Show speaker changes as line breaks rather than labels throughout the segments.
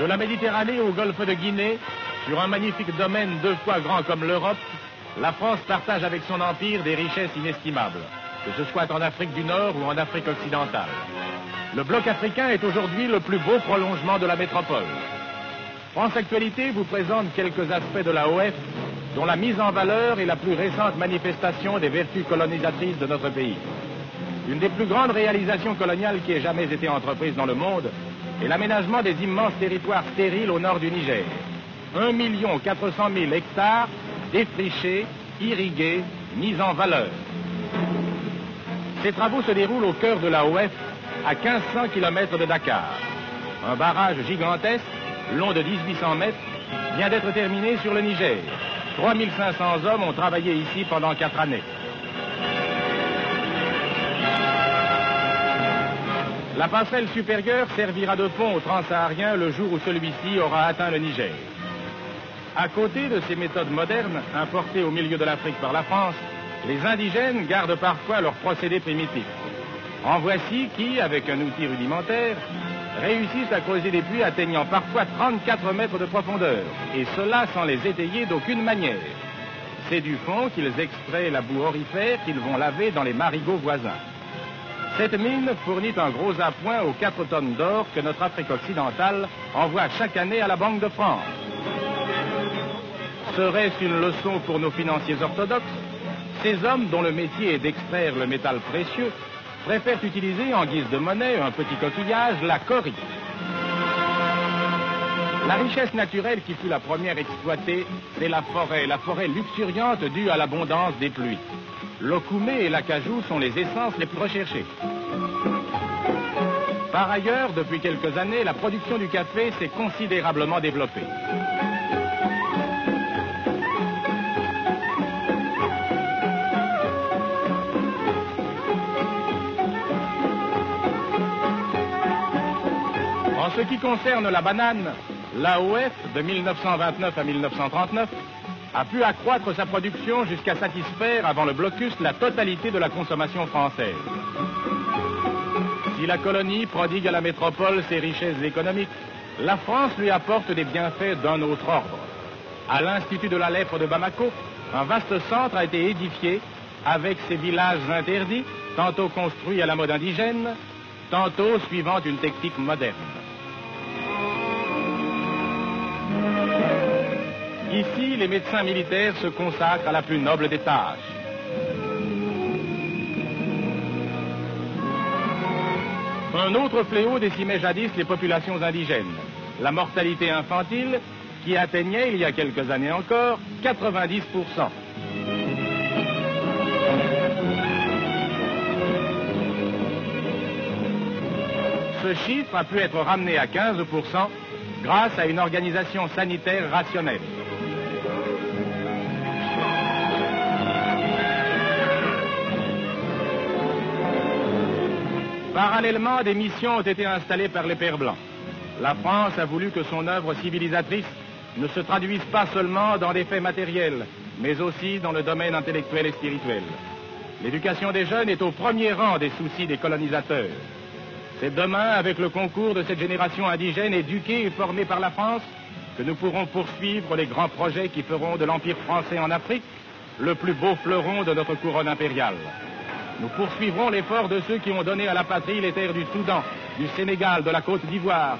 De la Méditerranée au golfe de Guinée, sur un magnifique domaine 2 fois grand comme l'Europe, la France partage avec son empire des richesses inestimables, que ce soit en Afrique du Nord ou en Afrique occidentale. Le bloc africain est aujourd'hui le plus beau prolongement de la métropole. France Actualité vous présente quelques aspects de l'AOF, dont la mise en valeur est la plus récente manifestation des vertus colonisatrices de notre pays. Une des plus grandes réalisations coloniales qui ait jamais été entreprise dans le monde est l'aménagement des immenses territoires stériles au nord du Niger. 1 400 000 hectares défrichés, irrigués, mis en valeur. Ces travaux se déroulent au cœur de l'AOF, à 1500 km de Dakar. Un barrage gigantesque, long de 1800 mètres, vient d'être terminé sur le Niger. 3500 hommes ont travaillé ici pendant 4 années. La passerelle supérieure servira de pont au transsaharien le jour où celui-ci aura atteint le Niger. À côté de ces méthodes modernes, importées au milieu de l'Afrique par la France, les indigènes gardent parfois leurs procédés primitifs. En voici qui, avec un outil rudimentaire, réussissent à creuser des puits atteignant parfois 34 mètres de profondeur, et cela sans les étayer d'aucune manière. C'est du fond qu'ils extraient la boue aurifère qu'ils vont laver dans les marigots voisins. Cette mine fournit un gros appoint aux 4 tonnes d'or que notre Afrique occidentale envoie chaque année à la Banque de France. Serait-ce une leçon pour nos financiers orthodoxes? Ces hommes, dont le métier est d'extraire le métal précieux, préfèrent utiliser en guise de monnaie un petit coquillage, la cori. La richesse naturelle qui fut la première exploitée, c'est la forêt luxuriante due à l'abondance des pluies. L'okoumé et l'acajou sont les essences les plus recherchées. Par ailleurs, depuis quelques années, la production du café s'est considérablement développée. En ce qui concerne la banane, l'AOF, de 1929 à 1939, a pu accroître sa production jusqu'à satisfaire avant le blocus la totalité de la consommation française. Si la colonie prodigue à la métropole ses richesses économiques, la France lui apporte des bienfaits d'un autre ordre. À l'Institut de la lèpre de Bamako, un vaste centre a été édifié avec ses villages interdits, tantôt construits à la mode indigène, tantôt suivant une technique moderne. Ici, les médecins militaires se consacrent à la plus noble des tâches. Un autre fléau décimait jadis les populations indigènes, la mortalité infantile, qui atteignait, il y a quelques années encore, 90%. Ce chiffre a pu être ramené à 15% grâce à une organisation sanitaire rationnelle. Parallèlement, des missions ont été installées par les Pères Blancs. La France a voulu que son œuvre civilisatrice ne se traduise pas seulement dans des faits matériels, mais aussi dans le domaine intellectuel et spirituel. L'éducation des jeunes est au premier rang des soucis des colonisateurs. C'est demain, avec le concours de cette génération indigène éduquée et formée par la France, que nous pourrons poursuivre les grands projets qui feront de l'Empire français en Afrique le plus beau fleuron de notre couronne impériale. Nous poursuivrons l'effort de ceux qui ont donné à la patrie les terres du Soudan, du Sénégal, de la Côte d'Ivoire,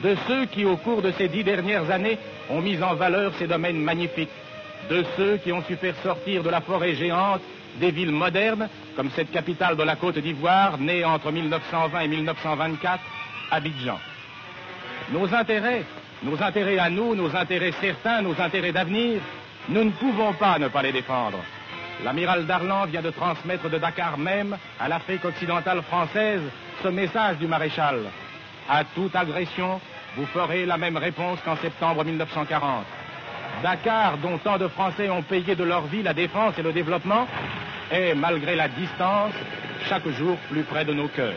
de ceux qui, au cours de ces 10 dernières années, ont mis en valeur ces domaines magnifiques, de ceux qui ont su faire sortir de la forêt géante des villes modernes, comme cette capitale de la Côte d'Ivoire, née entre 1920 et 1924, Abidjan. Nos intérêts à nous, nos intérêts certains, nos intérêts d'avenir, nous ne pouvons pas ne pas les défendre. L'amiral Darlan vient de transmettre de Dakar même à l'Afrique occidentale française ce message du maréchal. À toute agression, vous ferez la même réponse qu'en septembre 1940. Dakar, dont tant de Français ont payé de leur vie la défense et le développement, est, malgré la distance, chaque jour plus près de nos cœurs.